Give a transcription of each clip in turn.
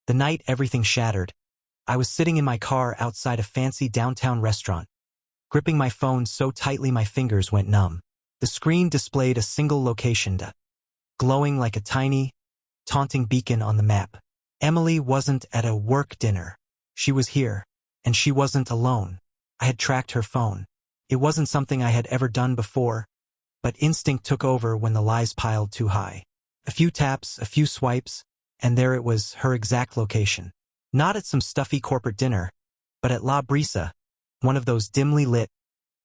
The night everything shattered, I was sitting in my car outside a fancy downtown restaurant, gripping my phone so tightly my fingers went numb. The screen displayed a single location, glowing like a tiny, taunting beacon on the map. Emily wasn't at a work dinner. She was here, and she wasn't alone. I had tracked her phone. It wasn't something I had ever done before, but instinct took over when the lies piled too high. A few taps, a few swipes, and there it was, her exact location. Not at some stuffy corporate dinner, but at La Brisa, one of those dimly lit,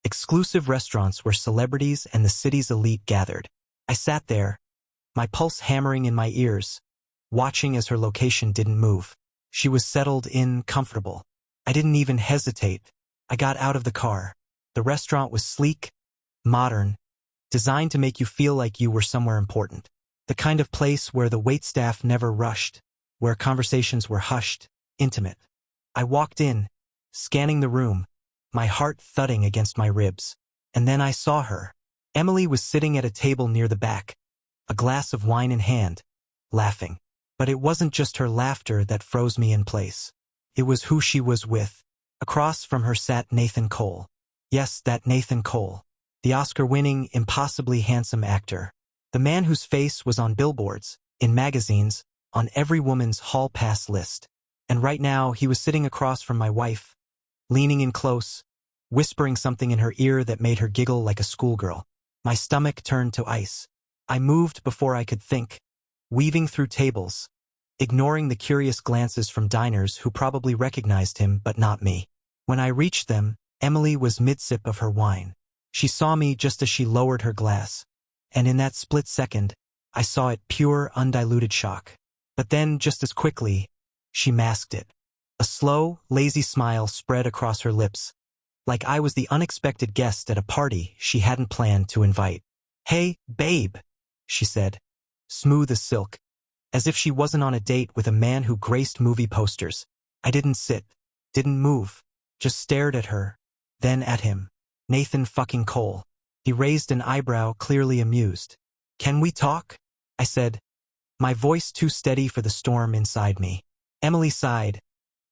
exclusive restaurants where celebrities and the city's elite gathered. I sat there, my pulse hammering in my ears, watching as her location didn't move. She was settled in, comfortable. I didn't even hesitate. I got out of the car. The restaurant was sleek, modern, designed to make you feel like you were somewhere important. The kind of place where the waitstaff never rushed, where conversations were hushed, intimate. I walked in, scanning the room, my heart thudding against my ribs. And then I saw her. Emily was sitting at a table near the back, a glass of wine in hand, laughing. But it wasn't just her laughter that froze me in place. It was who she was with. Across from her sat Nathan Cole. Yes, that Nathan Cole. The Oscar-winning, impossibly handsome actor. The man whose face was on billboards, in magazines, on every woman's hall pass list. And right now, he was sitting across from my wife, leaning in close, whispering something in her ear that made her giggle like a schoolgirl. My stomach turned to ice. I moved before I could think, weaving through tables, ignoring the curious glances from diners who probably recognized him but not me. When I reached them, Emily was mid-sip of her wine. She saw me just as she lowered her glass, and in that split second, I saw it pure, undiluted shock. But then, just as quickly, she masked it. A slow, lazy smile spread across her lips, like I was the unexpected guest at a party she hadn't planned to invite. "Hey, babe," she said, smooth as silk, as if she wasn't on a date with a man who graced movie posters. I didn't sit, didn't move, just stared at her, then at him. Nathan fucking Cole. He raised an eyebrow, clearly amused. "Can we talk?" I said, my voice too steady for the storm inside me. Emily sighed,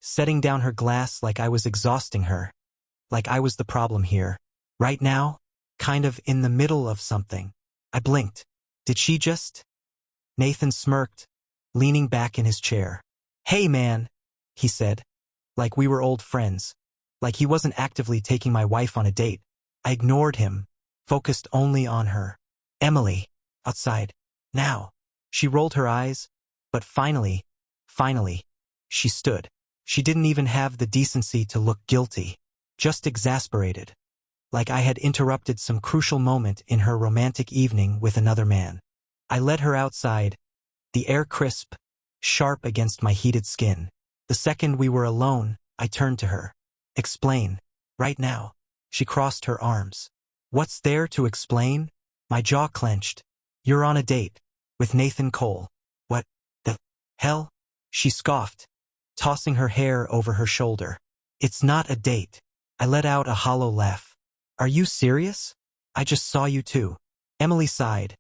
setting down her glass like I was exhausting her, like I was the problem here. Right now, kind of in the middle of something. I blinked. Did she just? Nathan smirked, leaning back in his chair. "Hey man," he said, like we were old friends, like he wasn't actively taking my wife on a date. I ignored him, focused only on her. "Emily, outside, now." She rolled her eyes, but finally, she stood. She didn't even have the decency to look guilty, just exasperated, like I had interrupted some crucial moment in her romantic evening with another man. I led her outside, the air crisp, sharp against my heated skin. The second we were alone, I turned to her. "Explain. Right now." She crossed her arms. "What's there to explain?" My jaw clenched. "You're on a date. With Nathan Cole." "What the hell?" She scoffed, tossing her hair over her shoulder. "It's not a date." I let out a hollow laugh. "Are you serious? I just saw you too." Emily sighed,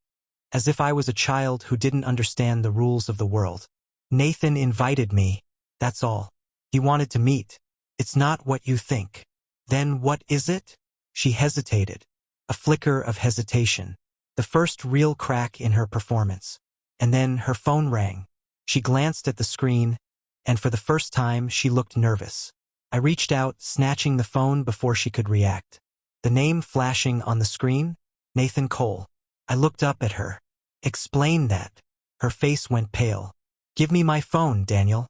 as if I was a child who didn't understand the rules of the world. "Nathan invited me, that's all. He wanted to meet. It's not what you think." "Then what is it?" She hesitated. A flicker of hesitation. The first real crack in her performance. And then her phone rang. She glanced at the screen, and for the first time she looked nervous. I reached out, snatching the phone before she could react. The name flashing on the screen? Nathan Cole. I looked up at her. "Explain that." Her face went pale. "Give me my phone, Daniel."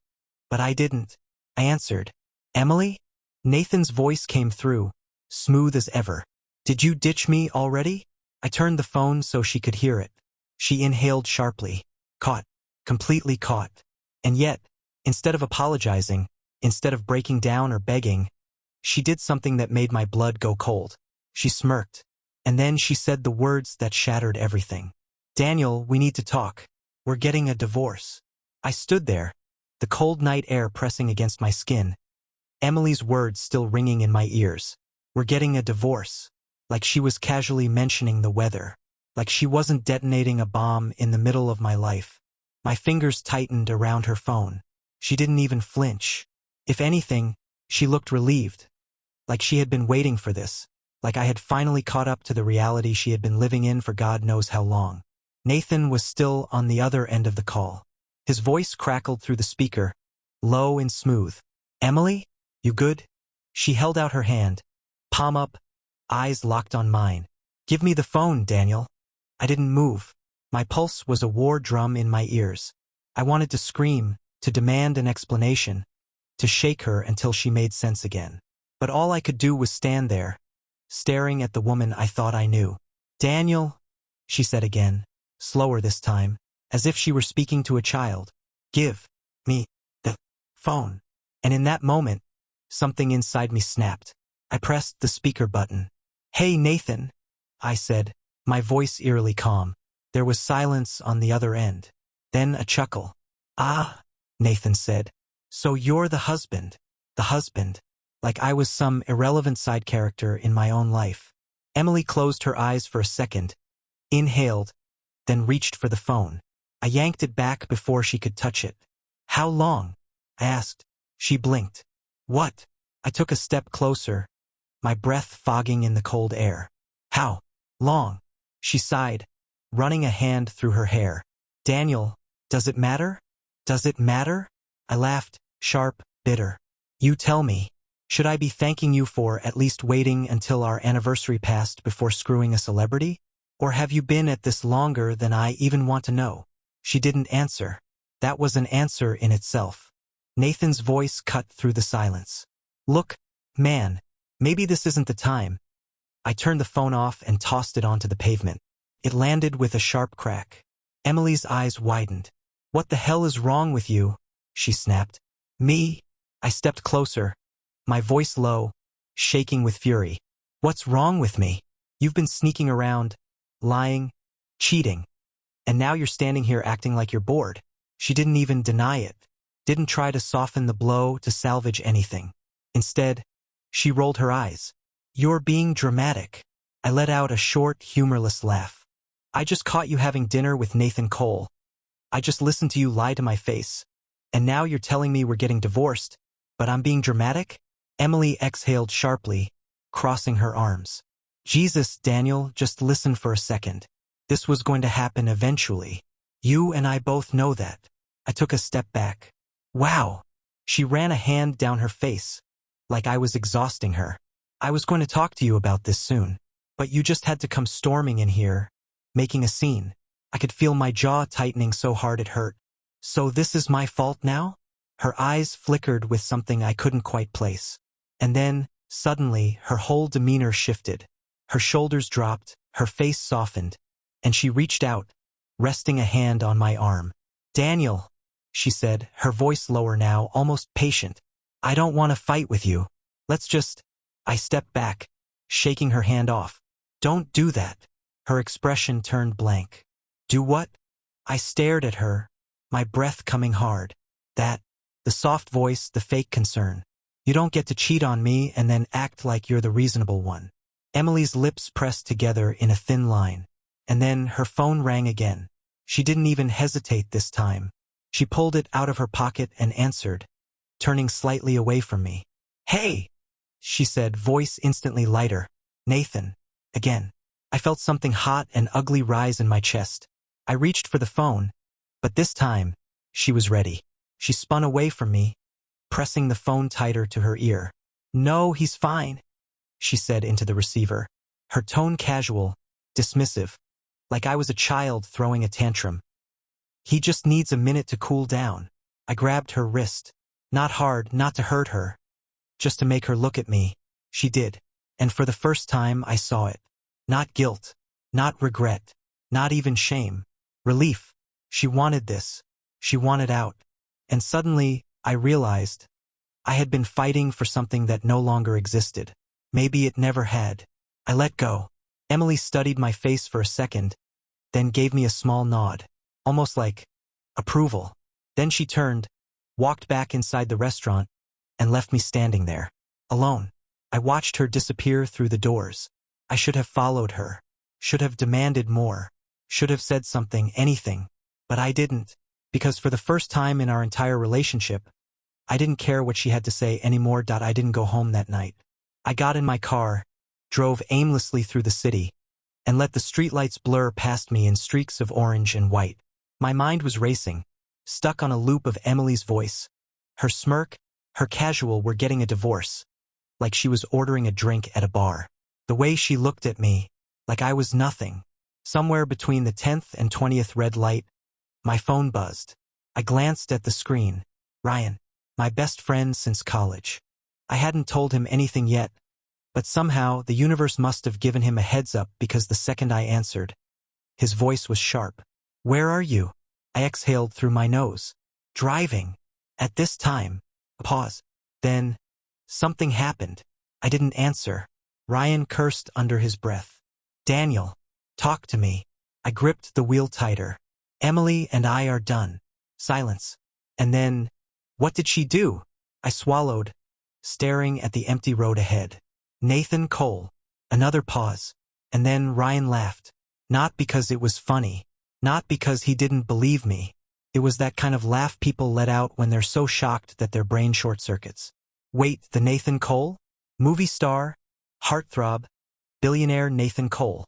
But I didn't. I answered. "Emily?" Nathan's voice came through, smooth as ever. "Did you ditch me already?" I turned the phone so she could hear it. She inhaled sharply. Caught. Completely caught. And yet, instead of apologizing, instead of breaking down or begging, she did something that made my blood go cold. She smirked. And then she said the words that shattered everything. "Daniel, we need to talk. We're getting a divorce." I stood there, the cold night air pressing against my skin, Emily's words still ringing in my ears. "We're getting a divorce." Like she was casually mentioning the weather. Like she wasn't detonating a bomb in the middle of my life. My fingers tightened around her phone. She didn't even flinch. If anything, she looked relieved, like she had been waiting for this, like I had finally caught up to the reality she had been living in for God knows how long. Nathan was still on the other end of the call. His voice crackled through the speaker, low and smooth. "Emily? You good?" She held out her hand, palm up, eyes locked on mine. "Give me the phone, Daniel." I didn't move. My pulse was a war drum in my ears. I wanted to scream, to demand an explanation, to shake her until she made sense again. But all I could do was stand there, staring at the woman I thought I knew. "Daniel," she said again, slower this time, as if she were speaking to a child. "Give me the phone." And in that moment, something inside me snapped. I pressed the speaker button. "Hey, Nathan," I said, my voice eerily calm. There was silence on the other end. Then a chuckle. "Ah," Nathan said. "So you're the husband." The husband. Like I was some irrelevant side character in my own life. Emily closed her eyes for a second, inhaled, then reached for the phone. I yanked it back before she could touch it. "How long?" I asked. She blinked. "What?" I took a step closer, my breath fogging in the cold air. "How long?" She sighed, running a hand through her hair. "Daniel, does it matter? Does it matter?" I laughed, sharp, bitter. "You tell me. Should I be thanking you for at least waiting until our anniversary passed before screwing a celebrity? Or have you been at this longer than I even want to know?" She didn't answer. That was an answer in itself. Nathan's voice cut through the silence. "Look, man, maybe this isn't the time." I turned the phone off and tossed it onto the pavement. It landed with a sharp crack. Emily's eyes widened. "What the hell is wrong with you?" she snapped. "Me?" I stepped closer, my voice low, shaking with fury. "What's wrong with me? You've been sneaking around, lying, cheating. And now you're standing here acting like you're bored." She didn't even deny it, didn't try to soften the blow to salvage anything. Instead, she rolled her eyes. "You're being dramatic." I let out a short, humorless laugh. "I just caught you having dinner with Nathan Cole. I just listened to you lie to my face. And now you're telling me we're getting divorced, but I'm being dramatic?" Emily exhaled sharply, crossing her arms. "Jesus, Daniel, just listen for a second. This was going to happen eventually. You and I both know that." I took a step back. "Wow." She ran a hand down her face, like I was exhausting her. "I was going to talk to you about this soon, but you just had to come storming in here, making a scene." I could feel my jaw tightening so hard it hurt. "So this is my fault now?" Her eyes flickered with something I couldn't quite place. And then, suddenly, her whole demeanor shifted. Her shoulders dropped, her face softened, and she reached out, resting a hand on my arm. "Daniel," she said, her voice lower now, almost patient. "I don't want to fight with you. Let's just—" I stepped back, shaking her hand off. "Don't do that." Her expression turned blank. "Do what?" I stared at her, my breath coming hard. "That." The soft voice, the fake concern. "You don't get to cheat on me and then act like you're the reasonable one." Emily's lips pressed together in a thin line. And then her phone rang again. She didn't even hesitate this time. She pulled it out of her pocket and answered, turning slightly away from me. "Hey," she said, voice instantly lighter. "Nathan." Again. I felt something hot and ugly rise in my chest. I reached for the phone, but this time, she was ready. She spun away from me, pressing the phone tighter to her ear. "No, he's fine," she said into the receiver, her tone casual, dismissive, like I was a child throwing a tantrum. "He just needs a minute to cool down." I grabbed her wrist. Not hard, not to hurt her, just to make her look at me. She did. And for the first time I saw it. Not guilt, not regret, not even shame. Relief. She wanted this. She wanted out. And suddenly, I realized I had been fighting for something that no longer existed. Maybe it never had. I let go. Emily studied my face for a second, then gave me a small nod, almost like approval. Then she turned, walked back inside the restaurant, and left me standing there, alone. I watched her disappear through the doors. I should have followed her, should have demanded more, should have said something, anything, but I didn't. Because for the first time in our entire relationship, I didn't care what she had to say anymore. I didn't go home that night. I got in my car, drove aimlessly through the city, and let the streetlights blur past me in streaks of orange and white. My mind was racing, stuck on a loop of Emily's voice. Her smirk, her casual "we're getting a divorce," like she was ordering a drink at a bar. The way she looked at me, like I was nothing. Somewhere between the 10th and 20th red light, my phone buzzed. I glanced at the screen. Ryan, my best friend since college. I hadn't told him anything yet, but somehow the universe must have given him a heads up because the second I answered, his voice was sharp. "Where are you?" I exhaled through my nose. "Driving. At this time." A pause. Then, something happened. I didn't answer. Ryan cursed under his breath. "Daniel, talk to me." I gripped the wheel tighter. "Emily and I are done." Silence. And then, what did she do? I swallowed, staring at the empty road ahead. "Nathan Cole." Another pause. And then Ryan laughed. Not because it was funny. Not because he didn't believe me. It was that kind of laugh people let out when they're so shocked that their brain short-circuits. "Wait, the Nathan Cole? Movie star? Heartthrob? Billionaire Nathan Cole?"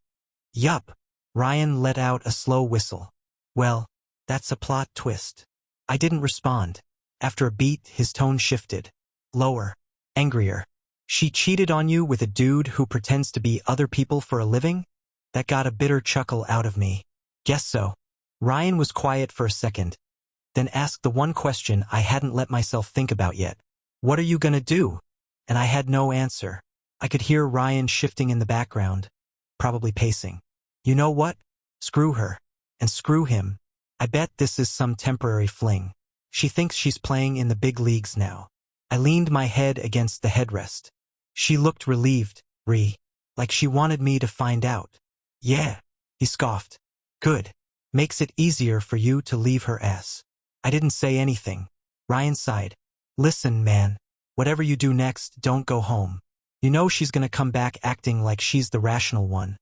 "Yup." Ryan let out a slow whistle. "Well, that's a plot twist." I didn't respond. After a beat, his tone shifted. Lower. Angrier. "She cheated on you with a dude who pretends to be other people for a living?" That got a bitter chuckle out of me. "Guess so." Ryan was quiet for a second, then asked the one question I hadn't let myself think about yet. "What are you gonna do?" And I had no answer. I could hear Ryan shifting in the background, probably pacing. "You know what? Screw her. And screw him. I bet this is some temporary fling. She thinks she's playing in the big leagues now." I leaned my head against the headrest. She looked relieved, like she wanted me to find out. "Yeah," he scoffed. "Good. Makes it easier for you to leave her ass." I didn't say anything. Ryan sighed. "Listen, man. Whatever you do next, don't go home. You know she's gonna come back acting like she's the rational one.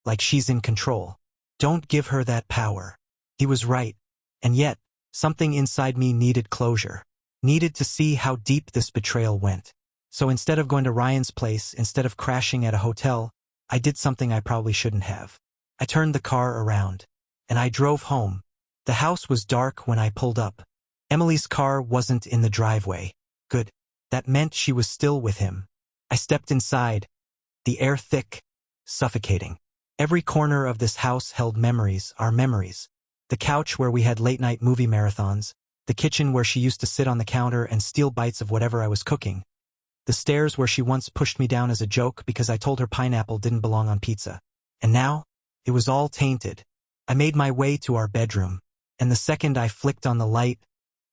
Like she's in control. Don't give her that power." He was right. And yet, something inside me needed closure. Needed to see how deep this betrayal went. So instead of going to Ryan's place, instead of crashing at a hotel, I did something I probably shouldn't have. I turned the car around. And I drove home. The house was dark when I pulled up. Emily's car wasn't in the driveway. Good. That meant she was still with him. I stepped inside. The air thick, suffocating. Every corner of this house held memories, our memories. The couch where we had late-night movie marathons. The kitchen where she used to sit on the counter and steal bites of whatever I was cooking. The stairs where she once pushed me down as a joke because I told her pineapple didn't belong on pizza. And now, it was all tainted. I made my way to our bedroom, and the second I flicked on the light,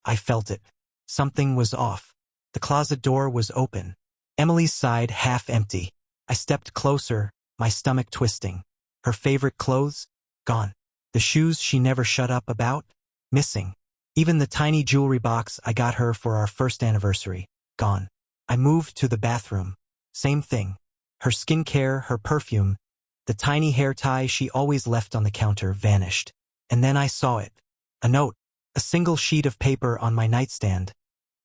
I felt it. Something was off. The closet door was open. Emily's side half empty. I stepped closer, my stomach twisting. Her favorite clothes? Gone. The shoes she never shut up about? Missing. Even the tiny jewelry box I got her for our first anniversary? Gone. I moved to the bathroom. Same thing. Her skincare, her perfume, the tiny hair tie she always left on the counter vanished. And then I saw it. A note. A single sheet of paper on my nightstand.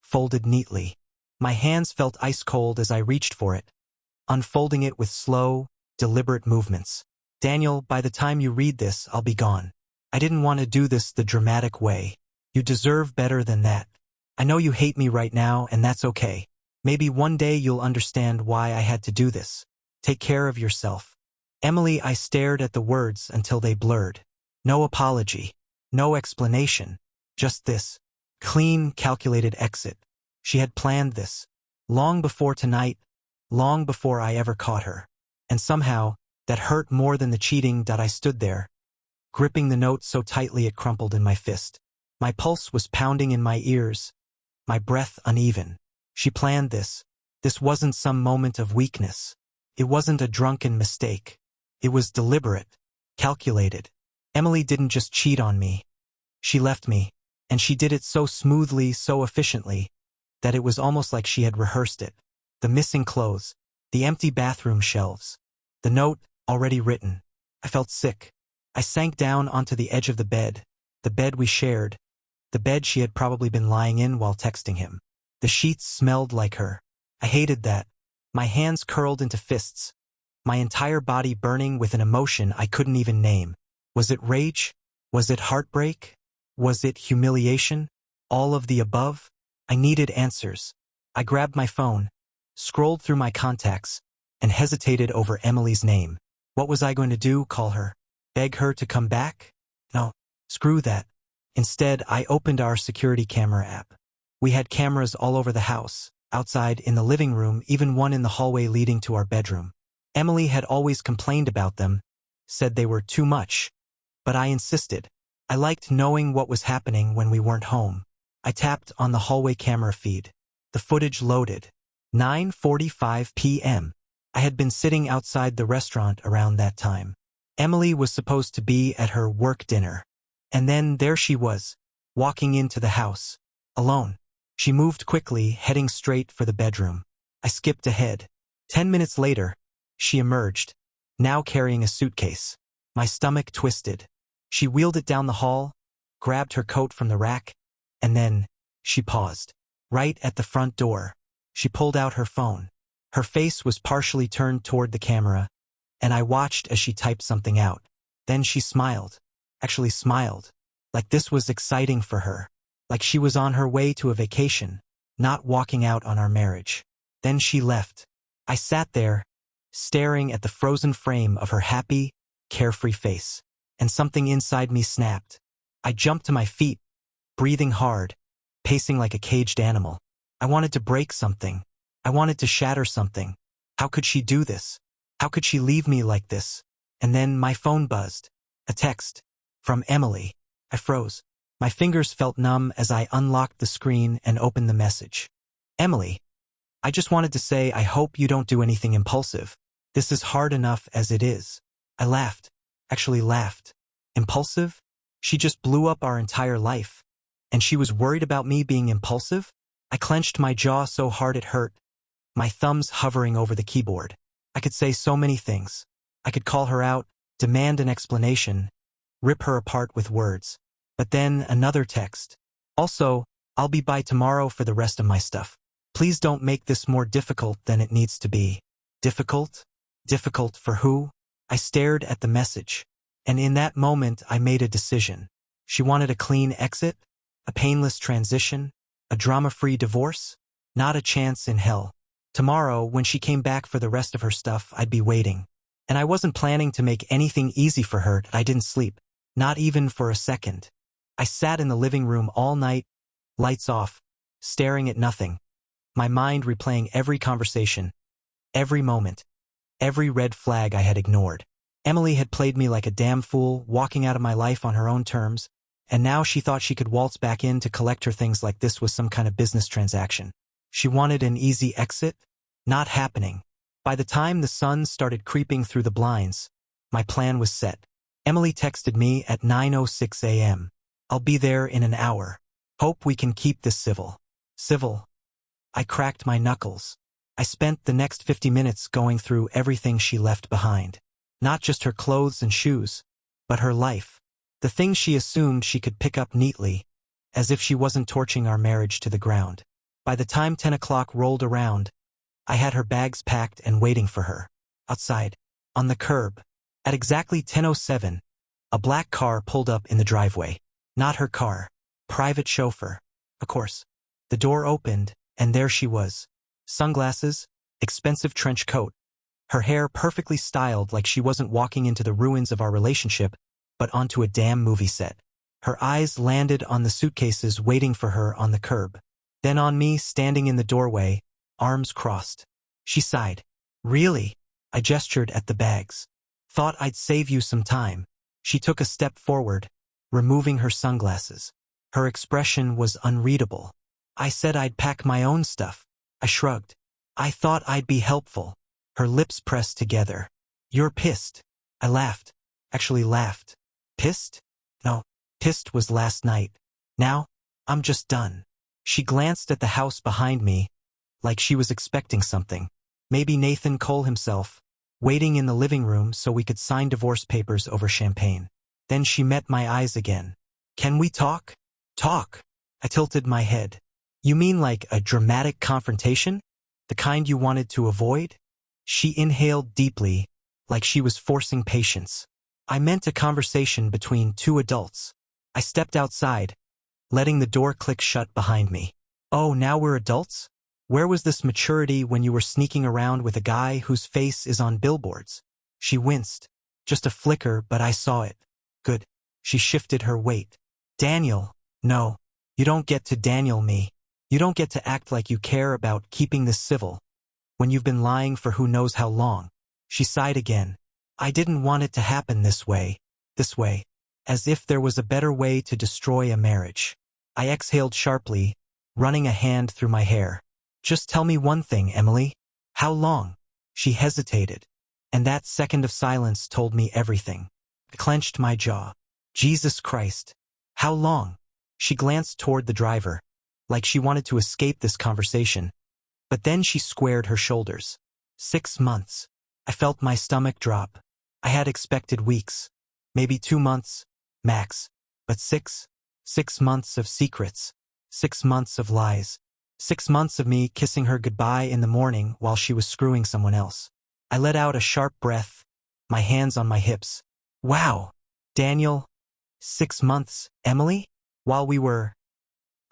Folded neatly. My hands felt ice cold as I reached for it, unfolding it with slow, deliberate movements. "Daniel, by the time you read this, I'll be gone. I didn't want to do this the dramatic way. You deserve better than that. I know you hate me right now, and that's okay. Maybe one day you'll understand why I had to do this. Take care of yourself." Emily, I stared at the words until they blurred. No apology. No explanation. Just this. Clean, calculated exit. She had planned this. Long before tonight. Long before I ever caught her. And somehow, that hurt more than the cheating that I stood there, gripping the note so tightly it crumpled in my fist. My pulse was pounding in my ears. My breath uneven. She planned this. This wasn't some moment of weakness. It wasn't a drunken mistake. It was deliberate, calculated. Emily didn't just cheat on me. She left me, and she did it so smoothly, so efficiently, that it was almost like she had rehearsed it. The missing clothes, the empty bathroom shelves, the note already written. I felt sick. I sank down onto the edge of the bed we shared, The bed she had probably been lying in while texting him. The sheets smelled like her. I hated that. My hands curled into fists. My entire body burning with an emotion I couldn't even name. Was it rage? Was it heartbreak? Was it humiliation? All of the above? I needed answers. I grabbed my phone, scrolled through my contacts, and hesitated over Emily's name. What was I going to do? Call her? Beg her to come back? No, screw that. Instead, I opened our security camera app. We had cameras all over the house, outside, in the living room, even one in the hallway leading to our bedroom. Emily had always complained about them, said they were too much. But I insisted. I liked knowing what was happening when we weren't home. I tapped on the hallway camera feed. The footage loaded. 9:45 p.m. I had been sitting outside the restaurant around that time. Emily was supposed to be at her work dinner. And then there she was, walking into the house, alone. She moved quickly, heading straight for the bedroom. I skipped ahead. 10 minutes later, she emerged, now carrying a suitcase. My stomach twisted. She wheeled it down the hall, grabbed her coat from the rack, and then she paused. Right at the front door, she pulled out her phone. Her face was partially turned toward the camera, and I watched as she typed something out. Then she smiled. Actually smiled. Like this was exciting for her. Like she was on her way to a vacation, not walking out on our marriage. Then she left. I sat there, staring at the frozen frame of her happy, carefree face. And something inside me snapped. I jumped to my feet, breathing hard, pacing like a caged animal. I wanted to break something. I wanted to shatter something. How could she do this? How could she leave me like this? And then my phone buzzed. A text. From Emily. I froze. My fingers felt numb as I unlocked the screen and opened the message. Emily, I just wanted to say I hope you don't do anything impulsive. This is hard enough as it is. I laughed. Actually laughed. Impulsive? She just blew up our entire life. And she was worried about me being impulsive? I clenched my jaw so hard it hurt, my thumbs hovering over the keyboard. I could say so many things. I could call her out, demand an explanation, rip her apart with words. But then another text. Also, I'll be by tomorrow for the rest of my stuff. Please don't make this more difficult than it needs to be. Difficult? Difficult for who? I stared at the message. And in that moment I made a decision. She wanted a clean exit? A painless transition? A drama-free divorce? Not a chance in hell. Tomorrow, when she came back for the rest of her stuff, I'd be waiting. And I wasn't planning to make anything easy for her. I didn't sleep. Not even for a second. I sat in the living room all night, lights off, staring at nothing. My mind replaying every conversation, every moment, every red flag I had ignored. Emily had played me like a damn fool, walking out of my life on her own terms, and now she thought she could waltz back in to collect her things like this was some kind of business transaction. She wanted an easy exit? Not happening. By the time the sun started creeping through the blinds, my plan was set. Emily texted me at 9:06 a.m. I'll be there in an hour. Hope we can keep this civil. Civil. I cracked my knuckles. I spent the next 50 minutes going through everything she left behind. Not just her clothes and shoes, but her life. The things she assumed she could pick up neatly, as if she wasn't torching our marriage to the ground. By the time 10 o'clock rolled around, I had her bags packed and waiting for her. Outside, on the curb. At exactly 10:07, a black car pulled up in the driveway. Not her car. Private chauffeur. Of course. The door opened, and there she was. Sunglasses, expensive trench coat. Her hair perfectly styled like she wasn't walking into the ruins of our relationship, but onto a damn movie set. Her eyes landed on the suitcases waiting for her on the curb. Then on me, standing in the doorway, arms crossed. She sighed. Really? I gestured at the bags. Thought I'd save you some time. She took a step forward, removing her sunglasses. Her expression was unreadable. I said I'd pack my own stuff. I shrugged. I thought I'd be helpful. Her lips pressed together. You're pissed. I laughed. Actually laughed. Pissed? No. Pissed was last night. Now, I'm just done. She glanced at the house behind me, like she was expecting something. Maybe Nathan Cole himself, waiting in the living room so we could sign divorce papers over champagne. Then she met my eyes again. Can we talk? Talk. I tilted my head. You mean like a dramatic confrontation? The kind you wanted to avoid? She inhaled deeply, like she was forcing patience. I meant a conversation between two adults. I stepped outside, letting the door click shut behind me. Oh, now we're adults? Where was this maturity when you were sneaking around with a guy whose face is on billboards? She winced. Just a flicker, but I saw it. Good. She shifted her weight. Daniel. No. You don't get to Daniel me. You don't get to act like you care about keeping this civil when you've been lying for who knows how long. She sighed again. I didn't want it to happen this way, as if there was a better way to destroy a marriage. I exhaled sharply, running a hand through my hair. Just tell me one thing, Emily. How long? She hesitated, and that second of silence told me everything. I clenched my jaw. Jesus Christ. How long? She glanced toward the driver, like she wanted to escape this conversation. But then she squared her shoulders. 6 months. I felt my stomach drop. I had expected weeks, maybe 2 months, max. But 6 months of secrets, 6 months of lies, 6 months of me kissing her goodbye in the morning while she was screwing someone else. I let out a sharp breath, my hands on my hips. Wow, Daniel. 6 months, Emily? While we were...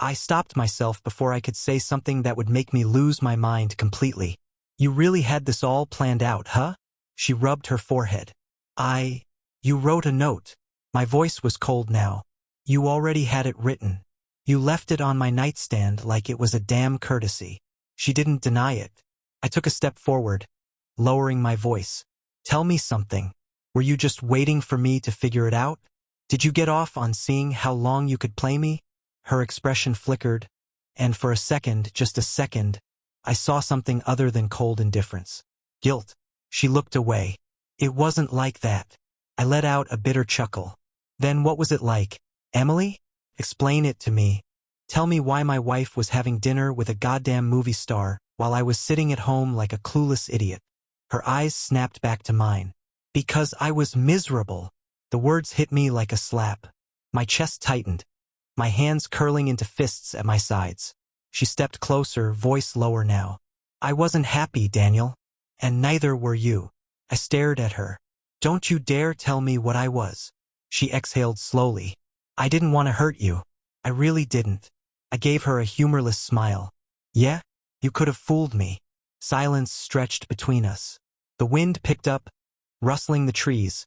I stopped myself before I could say something that would make me lose my mind completely. You really had this all planned out, huh? She rubbed her forehead. You wrote a note. My voice was cold now. You already had it written. You left it on my nightstand like it was a damn courtesy. She didn't deny it. I took a step forward, lowering my voice. Tell me something. Were you just waiting for me to figure it out? Did you get off on seeing how long you could play me? Her expression flickered, and for a second, just a second, I saw something other than cold indifference. Guilt. She looked away. It wasn't like that. I let out a bitter chuckle. Then what was it like? Emily? Explain it to me. Tell me why my wife was having dinner with a goddamn movie star while I was sitting at home like a clueless idiot. Her eyes snapped back to mine. Because I was miserable. The words hit me like a slap. My chest tightened, my hands curling into fists at my sides. She stepped closer, voice lower now. I wasn't happy, Daniel. And neither were you. I stared at her. Don't you dare tell me what I was. She exhaled slowly. I didn't want to hurt you. I really didn't. I gave her a humorless smile. Yeah? You could have fooled me. Silence stretched between us. The wind picked up, rustling the trees,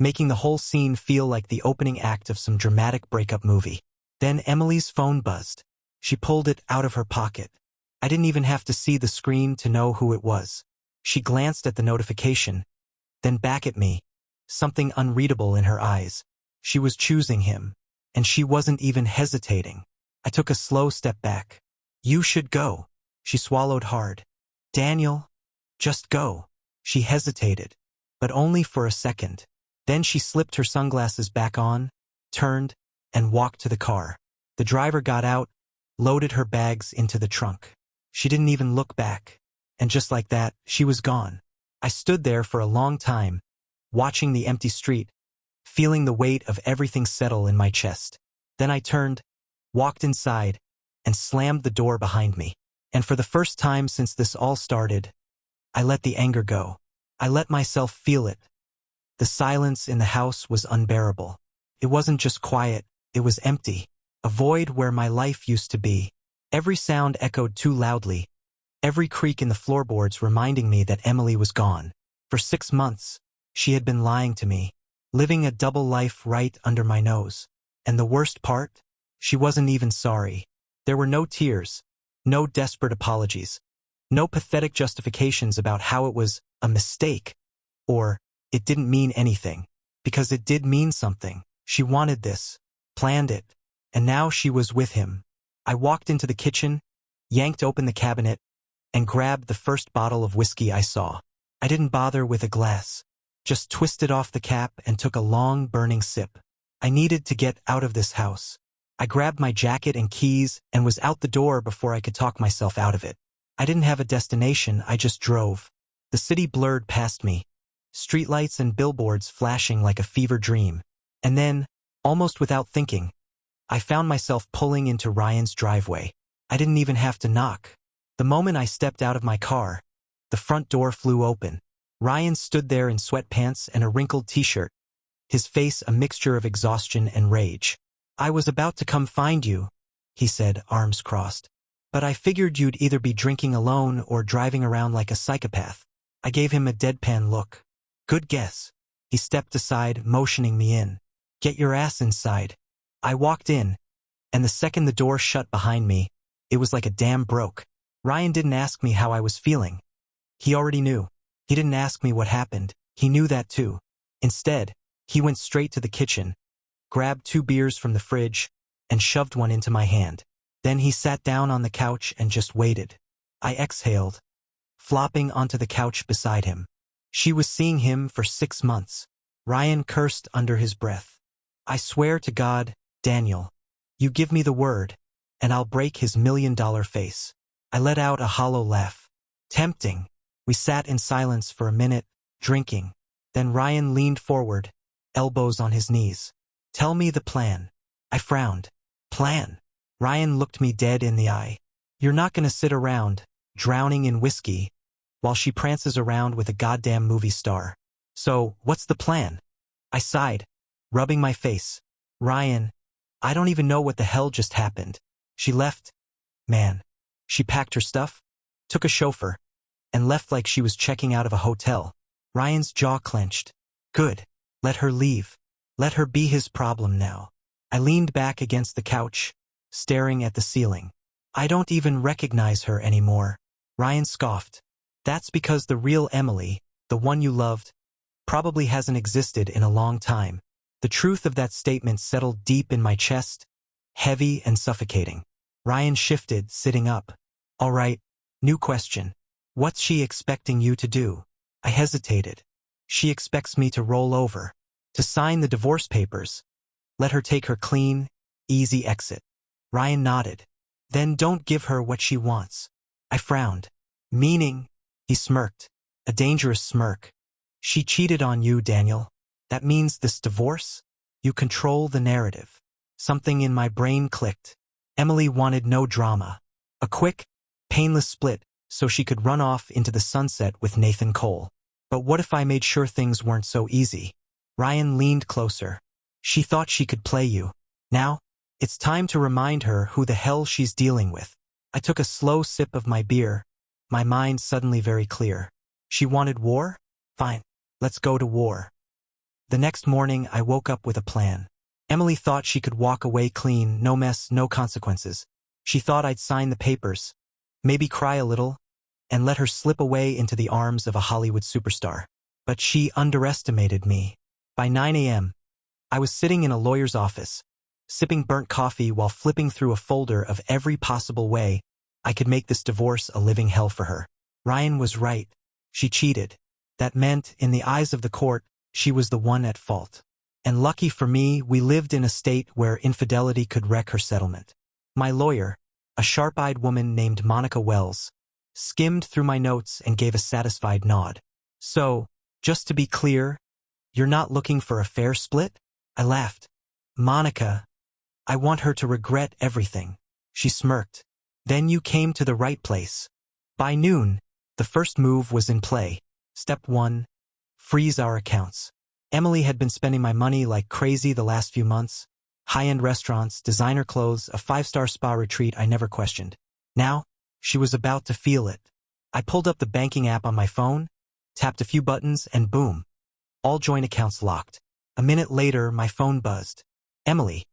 making the whole scene feel like the opening act of some dramatic breakup movie. Then Emily's phone buzzed. She pulled it out of her pocket. I didn't even have to see the screen to know who it was. She glanced at the notification, then back at me, something unreadable in her eyes. She was choosing him, and she wasn't even hesitating. I took a slow step back. You should go. She swallowed hard. Daniel, just go. She hesitated, but only for a second. Then she slipped her sunglasses back on, turned, and walked to the car. The driver got out, loaded her bags into the trunk. She didn't even look back. And just like that, she was gone. I stood there for a long time, watching the empty street, feeling the weight of everything settle in my chest. Then I turned, walked inside, and slammed the door behind me. And for the first time since this all started, I let the anger go. I let myself feel it. The silence in the house was unbearable. It wasn't just quiet, it was empty. A void where my life used to be. Every sound echoed too loudly. Every creak in the floorboards reminding me that Emily was gone. For 6 months, she had been lying to me, living a double life right under my nose. And the worst part? She wasn't even sorry. There were no tears, no desperate apologies, no pathetic justifications about how it was a mistake, or it didn't mean anything. Because it did mean something. She wanted this, planned it, and now she was with him. I walked into the kitchen, yanked open the cabinet, and grabbed the first bottle of whiskey I saw. I didn't bother with a glass, just twisted off the cap and took a long, burning sip. I needed to get out of this house. I grabbed my jacket and keys and was out the door before I could talk myself out of it. I didn't have a destination, I just drove. The city blurred past me, streetlights and billboards flashing like a fever dream. And then, almost without thinking, I found myself pulling into Ryan's driveway. I didn't even have to knock. The moment I stepped out of my car, the front door flew open. Ryan stood there in sweatpants and a wrinkled t-shirt, his face a mixture of exhaustion and rage. "I was about to come find you," he said, arms crossed. "But I figured you'd either be drinking alone or driving around like a psychopath." I gave him a deadpan look. "Good guess." He stepped aside, motioning me in. "Get your ass inside." I walked in, and the second the door shut behind me, it was like a dam broke. Ryan didn't ask me how I was feeling. He already knew. He didn't ask me what happened. He knew that too. Instead, he went straight to the kitchen, grabbed 2 beers from the fridge, and shoved one into my hand. Then he sat down on the couch and just waited. I exhaled, flopping onto the couch beside him. She was seeing him for 6 months. Ryan cursed under his breath. "I swear to God, Daniel, you give me the word, and I'll break his $1 million face." I let out a hollow laugh. Tempting. We sat in silence for a minute, drinking. Then Ryan leaned forward, elbows on his knees. "Tell me the plan." I frowned. "Plan?" Ryan looked me dead in the eye. "You're not gonna sit around, drowning in whiskey, while she prances around with a goddamn movie star. So, what's the plan?" I sighed, rubbing my face. "Ryan, I don't even know what the hell just happened. She left. Man. She packed her stuff, took a chauffeur, and left like she was checking out of a hotel." Ryan's jaw clenched. "Good. Let her leave. Let her be his problem now." I leaned back against the couch, staring at the ceiling. "I don't even recognize her anymore." Ryan scoffed. "That's because the real Emily, the one you loved, probably hasn't existed in a long time." The truth of that statement settled deep in my chest, heavy and suffocating. Ryan shifted, sitting up. "All right, new question. What's she expecting you to do?" I hesitated. "She expects me to roll over, to sign the divorce papers. Let her take her clean, easy exit." Ryan nodded. "Then don't give her what she wants." I frowned. "Meaning?" He smirked. A dangerous smirk. "She cheated on you, Daniel. That means this divorce? You control the narrative." Something in my brain clicked. Emily wanted no drama. A quick, painless split so she could run off into the sunset with Nathan Cole. But what if I made sure things weren't so easy? Ryan leaned closer. "She thought she could play you. Now, it's time to remind her who the hell she's dealing with." I took a slow sip of my beer, my mind suddenly very clear. She wanted war? Fine, let's go to war. The next morning, I woke up with a plan. Emily thought she could walk away clean, no mess, no consequences. She thought I'd sign the papers, maybe cry a little, and let her slip away into the arms of a Hollywood superstar. But she underestimated me. By 9 a.m., I was sitting in a lawyer's office, sipping burnt coffee while flipping through a folder of every possible way I could make this divorce a living hell for her. Ryan was right. She cheated. That meant, in the eyes of the court, she was the one at fault. And lucky for me, we lived in a state where infidelity could wreck her settlement. My lawyer, a sharp-eyed woman named Monica Wells, skimmed through my notes and gave a satisfied nod. "So, just to be clear, you're not looking for a fair split?" I laughed. "Monica, I want her to regret everything." She smirked. "Then you came to the right place." By noon, the first move was in play. Step 1. Freeze our accounts. Emily had been spending my money like crazy the last few months. High-end restaurants, designer clothes, a 5-star spa retreat I never questioned. Now, she was about to feel it. I pulled up the banking app on my phone, tapped a few buttons, and boom. All joint accounts locked. A minute later, my phone buzzed. "Emily,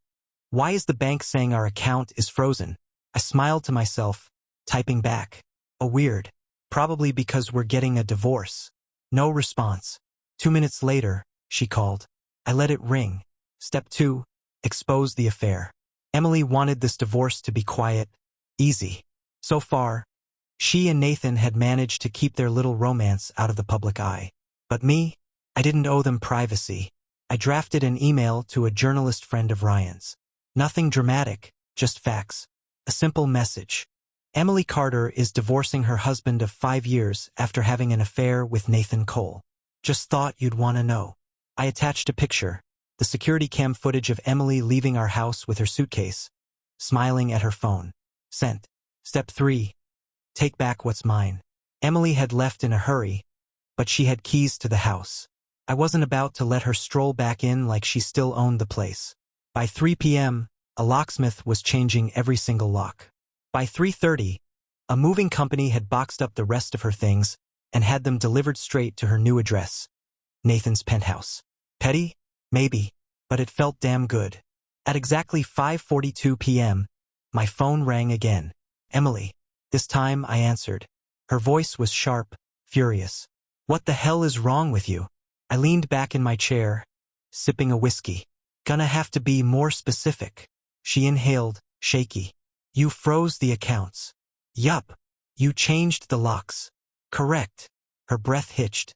why is the bank saying our account is frozen?" I smiled to myself, typing back. "Oh, weird. Probably because we're getting a divorce." No response. 2 minutes later, she called. I let it ring. Step 2. Expose the affair. Emily wanted this divorce to be quiet, easy. So far, she and Nathan had managed to keep their little romance out of the public eye. But me, I didn't owe them privacy. I drafted an email to a journalist friend of Ryan's. Nothing dramatic, just facts. A simple message. Emily Carter is divorcing her husband of 5 years after having an affair with Nathan Cole. Just thought you'd want to know. I attached a picture. the security cam footage of Emily leaving our house with her suitcase, smiling at her phone. Sent. Step 3. Take back what's mine. Emily had left in a hurry, but she had keys to the house. I wasn't about to let her stroll back in like she still owned the place. By 3 p.m., a locksmith was changing every single lock. By 3:30, a moving company had boxed up the rest of her things and had them delivered straight to her new address, Nathan's penthouse. Petty? Maybe, but it felt damn good. At exactly 5:42 p.m., my phone rang again. Emily. This time I answered. Her voice was sharp, furious. What the hell is wrong with you? I leaned back in my chair, sipping a whiskey. Gonna have to be more specific. She inhaled, shaky. You froze the accounts. Yup. You changed the locks. Correct. Her breath hitched.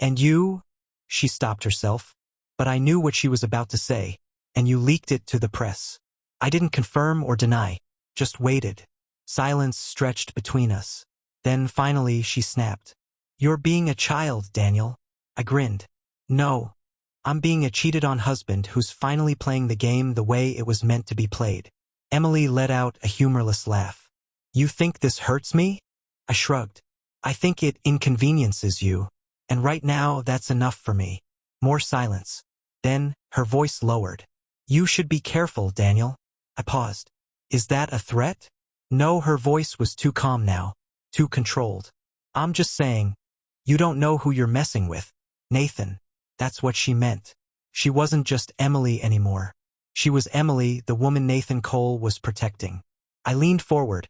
And you? She stopped herself. But I knew what she was about to say, and you leaked it to the press. I didn't confirm or deny, just waited. Silence stretched between us. Then finally she snapped. You're being a child, Daniel. I grinned. No. I'm being a cheated-on husband who's finally playing the game the way it was meant to be played. Emily let out a humorless laugh. You think this hurts me? I shrugged. I think it inconveniences you, and right now that's enough for me. More silence. Then, her voice lowered. You should be careful, Daniel. I paused. Is that a threat? No, her voice was too calm now, too controlled. I'm just saying, you don't know who you're messing with. Nathan. That's what she meant. She wasn't just Emily anymore. She was Emily, the woman Nathan Cole was protecting. I leaned forward,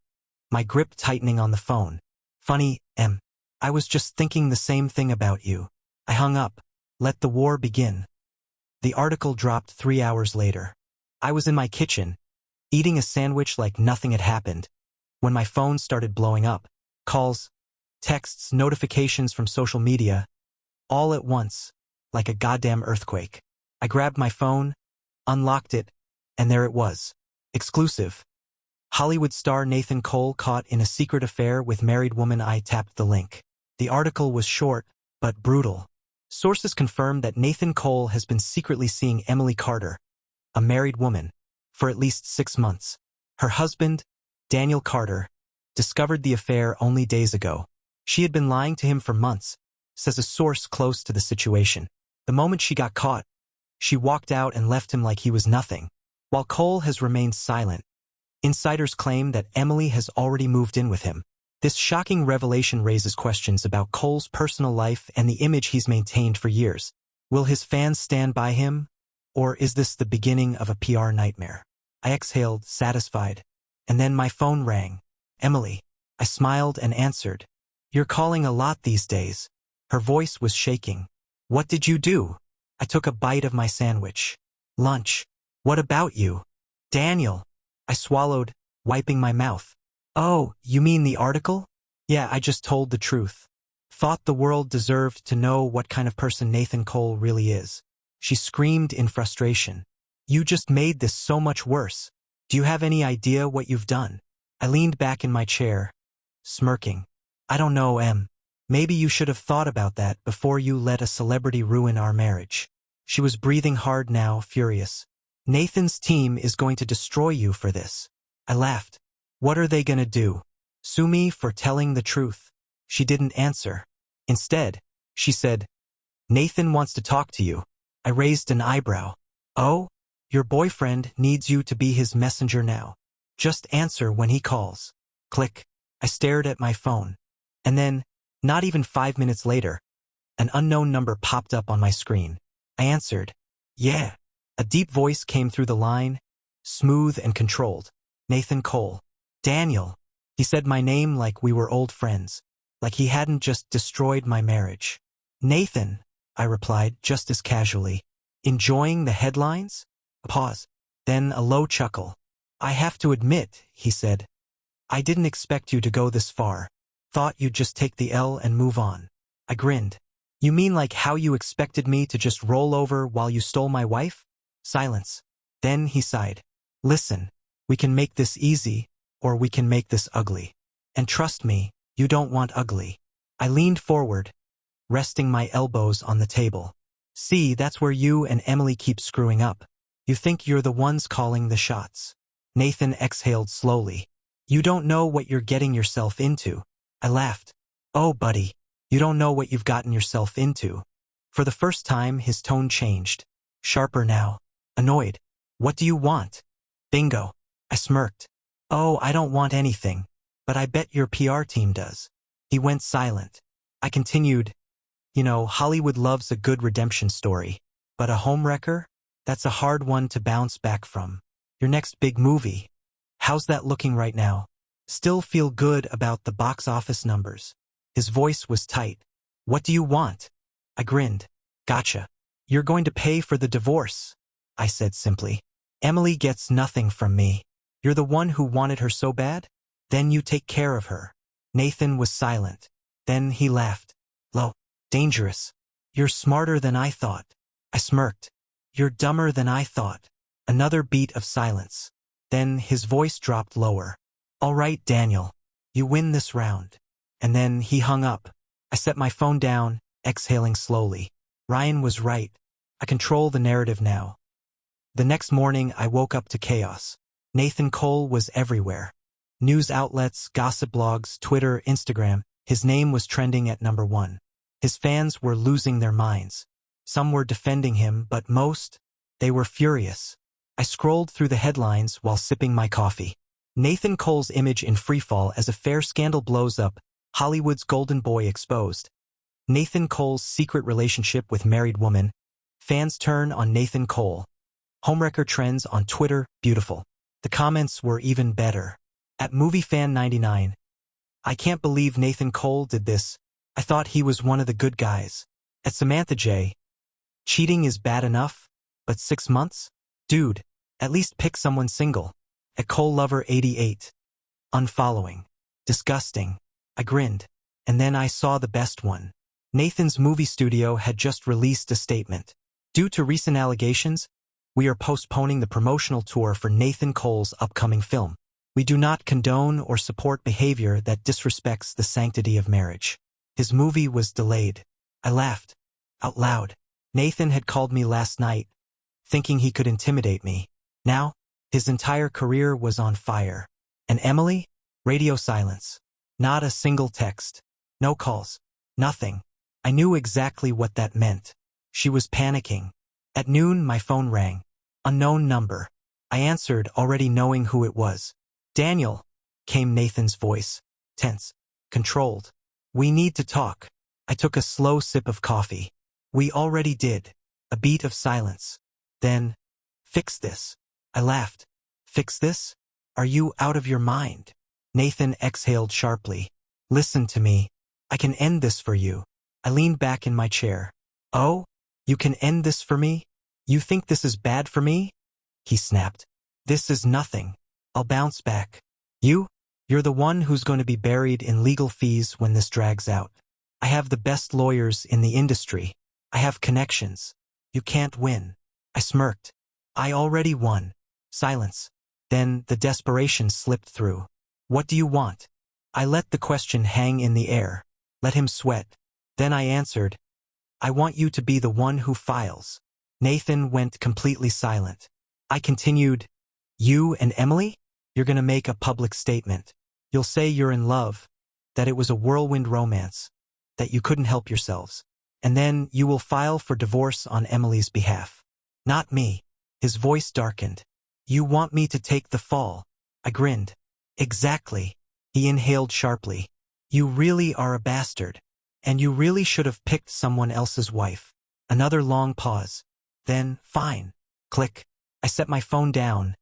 my grip tightening on the phone. Funny, Em. I was just thinking the same thing about you. I hung up. Let the war begin. The article dropped 3 hours later. I was in my kitchen, eating a sandwich like nothing had happened, when my phone started blowing up. Calls, texts, notifications from social media, all at once, like a goddamn earthquake. I grabbed my phone, unlocked it, and there it was. Exclusive. Hollywood star Nathan Cole caught in a secret affair with married woman. I tapped the link. The article was short, but brutal. Sources confirmed that Nathan Cole has been secretly seeing Emily Carter, a married woman, for at least 6 months. Her husband, Daniel Carter, discovered the affair only days ago. She had been lying to him for months, says a source close to the situation. The moment she got caught, she walked out and left him like he was nothing. While Cole has remained silent, insiders claim that Emily has already moved in with him. This shocking revelation raises questions about Cole's personal life and the image he's maintained for years. Will his fans stand by him? Or is this the beginning of a PR nightmare? I exhaled, satisfied. And then my phone rang. Emily. I smiled and answered. You're calling a lot these days. Her voice was shaking. What did you do? I took a bite of my sandwich. Lunch. What about you? Daniel. I swallowed, wiping my mouth. Oh, you mean the article? Yeah, I just told the truth. Thought the world deserved to know what kind of person Nathan Cole really is. She screamed in frustration. You just made this so much worse. Do you have any idea what you've done? I leaned back in my chair, smirking. I don't know, Em. Maybe you should have thought about that before you let a celebrity ruin our marriage. She was breathing hard now, furious. Nathan's team is going to destroy you for this. I laughed. What are they gonna do? Sue me for telling the truth? She didn't answer. Instead, she said, Nathan wants to talk to you. I raised an eyebrow. Oh? Your boyfriend needs you to be his messenger now. Just answer when he calls. Click. I stared at my phone. And then, not even 5 minutes later, an unknown number popped up on my screen. I answered. Yeah. A deep voice came through the line, smooth and controlled. Nathan Cole. Daniel. He said my name like we were old friends, like he hadn't just destroyed my marriage. Nathan, I replied just as casually. Enjoying the headlines? A pause. Then a low chuckle. I have to admit, he said. I didn't expect you to go this far. Thought you'd just take the L and move on. I grinned. You mean like how you expected me to just roll over while you stole my wife? Silence. Then he sighed. Listen, we can make this easy, or we can make this ugly. And trust me, you don't want ugly. I leaned forward, resting my elbows on the table. See, that's where you and Emily keep screwing up. You think you're the ones calling the shots. Nathan exhaled slowly. You don't know what you're getting yourself into. I laughed. Oh, buddy, you don't know what you've gotten yourself into. For the first time, his tone changed. Sharper now. Annoyed. What do you want? Bingo. I smirked. Oh, I don't want anything. But I bet your PR team does. He went silent. I continued. You know, Hollywood loves a good redemption story. But a homewrecker? That's a hard one to bounce back from. Your next big movie. How's that looking right now? Still feel good about the box office numbers. His voice was tight. What do you want? I grinned. Gotcha. You're going to pay for the divorce, I said simply. Emily gets nothing from me. You're the one who wanted her so bad? Then you take care of her. Nathan was silent. Then he laughed. Low. Dangerous. You're smarter than I thought. I smirked. You're dumber than I thought. Another beat of silence. Then his voice dropped lower. All right, Daniel. You win this round. And then he hung up. I set my phone down, exhaling slowly. Ryan was right. I control the narrative now. The next morning, I woke up to chaos. Nathan Cole was everywhere. News outlets, gossip blogs, Twitter, Instagram. His name was trending at #1. His fans were losing their minds. Some were defending him, but most, they were furious. I scrolled through the headlines while sipping my coffee. Nathan Cole's image in freefall as a fair scandal blows up, Hollywood's golden boy exposed. Nathan Cole's secret relationship with married woman. Fans turn on Nathan Cole. Homewrecker trends on Twitter, beautiful. The comments were even better. At MovieFan99. I can't believe Nathan Cole did this. I thought he was one of the good guys. At Samantha J. Cheating is bad enough, but 6 months? Dude, at least pick someone single. At ColeLover88. Unfollowing. Disgusting. I grinned. And then I saw the best one. Nathan's movie studio had just released a statement. Due to recent allegations, we are postponing the promotional tour for Nathan Cole's upcoming film. We do not condone or support behavior that disrespects the sanctity of marriage. His movie was delayed. I laughed. Out loud. Nathan had called me last night, thinking he could intimidate me. Now, his entire career was on fire. And Emily? Radio silence. Not a single text. No calls. Nothing. I knew exactly what that meant. She was panicking. At noon, my phone rang. Unknown number. I answered, already knowing who it was. Daniel, came Nathan's voice. Tense. Controlled. We need to talk. I took a slow sip of coffee. We already did. A beat of silence. Then, fix this. I laughed. Fix this? Are you out of your mind? Nathan exhaled sharply. Listen to me. I can end this for you. I leaned back in my chair. Oh? You can end this for me? You think this is bad for me? He snapped. This is nothing. I'll bounce back. You're the one who's going to be buried in legal fees when this drags out. I have the best lawyers in the industry. I have connections. You can't win. I smirked. I already won. Silence. Then the desperation slipped through. What do you want? I let the question hang in the air. Let him sweat. Then I answered. I want you to be the one who files. Nathan went completely silent. I continued. You and Emily? You're going to make a public statement. You'll say you're in love, that it was a whirlwind romance, that you couldn't help yourselves. And then you will file for divorce on Emily's behalf. Not me. His voice darkened. You want me to take the fall. I grinned. Exactly. He inhaled sharply. You really are a bastard. And you really should have picked someone else's wife. Another long pause. Then, fine. Click. I set my phone down,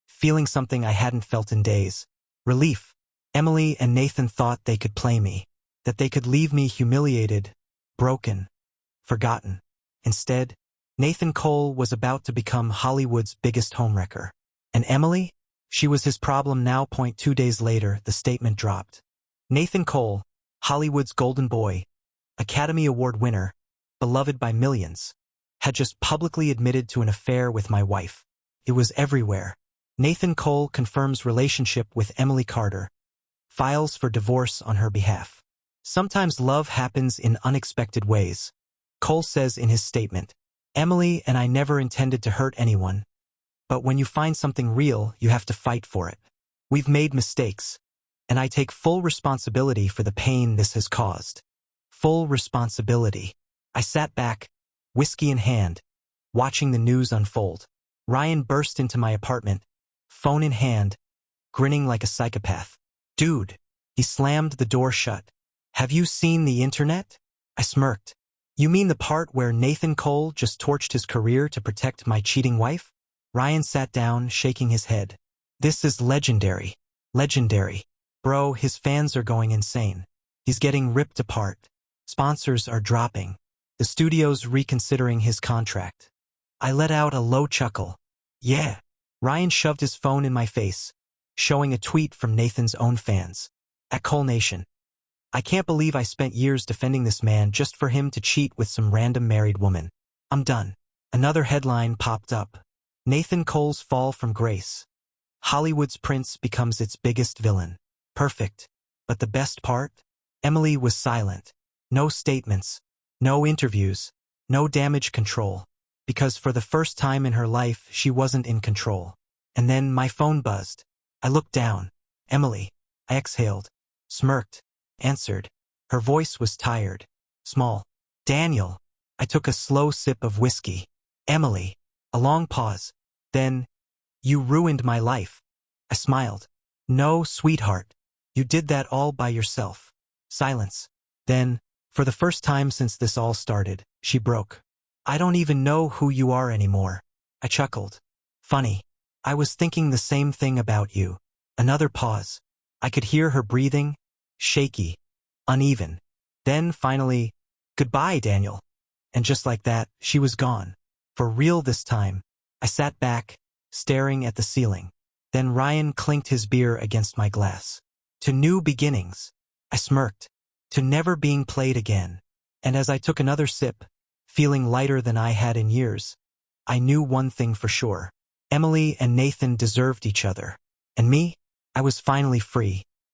feeling something I hadn't felt in days. Relief. Emily and Nathan thought they could play me, that they could leave me humiliated, broken, forgotten. Instead, Nathan Cole was about to become Hollywood's biggest homewrecker. And Emily? She was his problem now. 2 days later, the statement dropped. Nathan Cole, Hollywood's golden boy, Academy Award winner, beloved by millions, had just publicly admitted to an affair with my wife. It was everywhere. Nathan Cole confirms relationship with Emily Carter, files for divorce on her behalf. Sometimes love happens in unexpected ways. Cole says in his statement, Emily and I never intended to hurt anyone. But when you find something real, you have to fight for it. We've made mistakes, and I take full responsibility for the pain this has caused. Full responsibility. I sat back, whiskey in hand, watching the news unfold. Ryan burst into my apartment, phone in hand, grinning like a psychopath. Dude, he slammed the door shut. Have you seen the internet? I smirked. You mean the part where Nathan Cole just torched his career to protect my cheating wife? Ryan sat down, shaking his head. This is legendary. Legendary. Bro, his fans are going insane. He's getting ripped apart. Sponsors are dropping. The studio's reconsidering his contract. I let out a low chuckle. Yeah. Ryan shoved his phone in my face, showing a tweet from Nathan's own fans. At Cole Nation. I can't believe I spent years defending this man just for him to cheat with some random married woman. I'm done. Another headline popped up. Nathan Cole's fall from grace. Hollywood's prince becomes its biggest villain. Perfect. But the best part? Emily was silent. No statements. No interviews. No damage control. Because for the first time in her life, she wasn't in control. And then my phone buzzed. I looked down. Emily. I exhaled. Smirked. Answered. Her voice was tired. Small. Daniel. I took a slow sip of whiskey. Emily. A long pause. Then, you ruined my life. I smiled. No, sweetheart. You did that all by yourself. Silence. Then, for the first time since this all started, she broke. I don't even know who you are anymore. I chuckled. Funny. I was thinking the same thing about you. Another pause. I could hear her breathing, shaky, uneven. Then, finally, goodbye, Daniel. And just like that, she was gone. For real this time. I sat back, staring at the ceiling. Then Ryan clinked his beer against my glass. To new beginnings. I smirked. To never being played again. And as I took another sip, feeling lighter than I had in years, I knew one thing for sure. Emily and Nathan deserved each other. And me? I was finally free.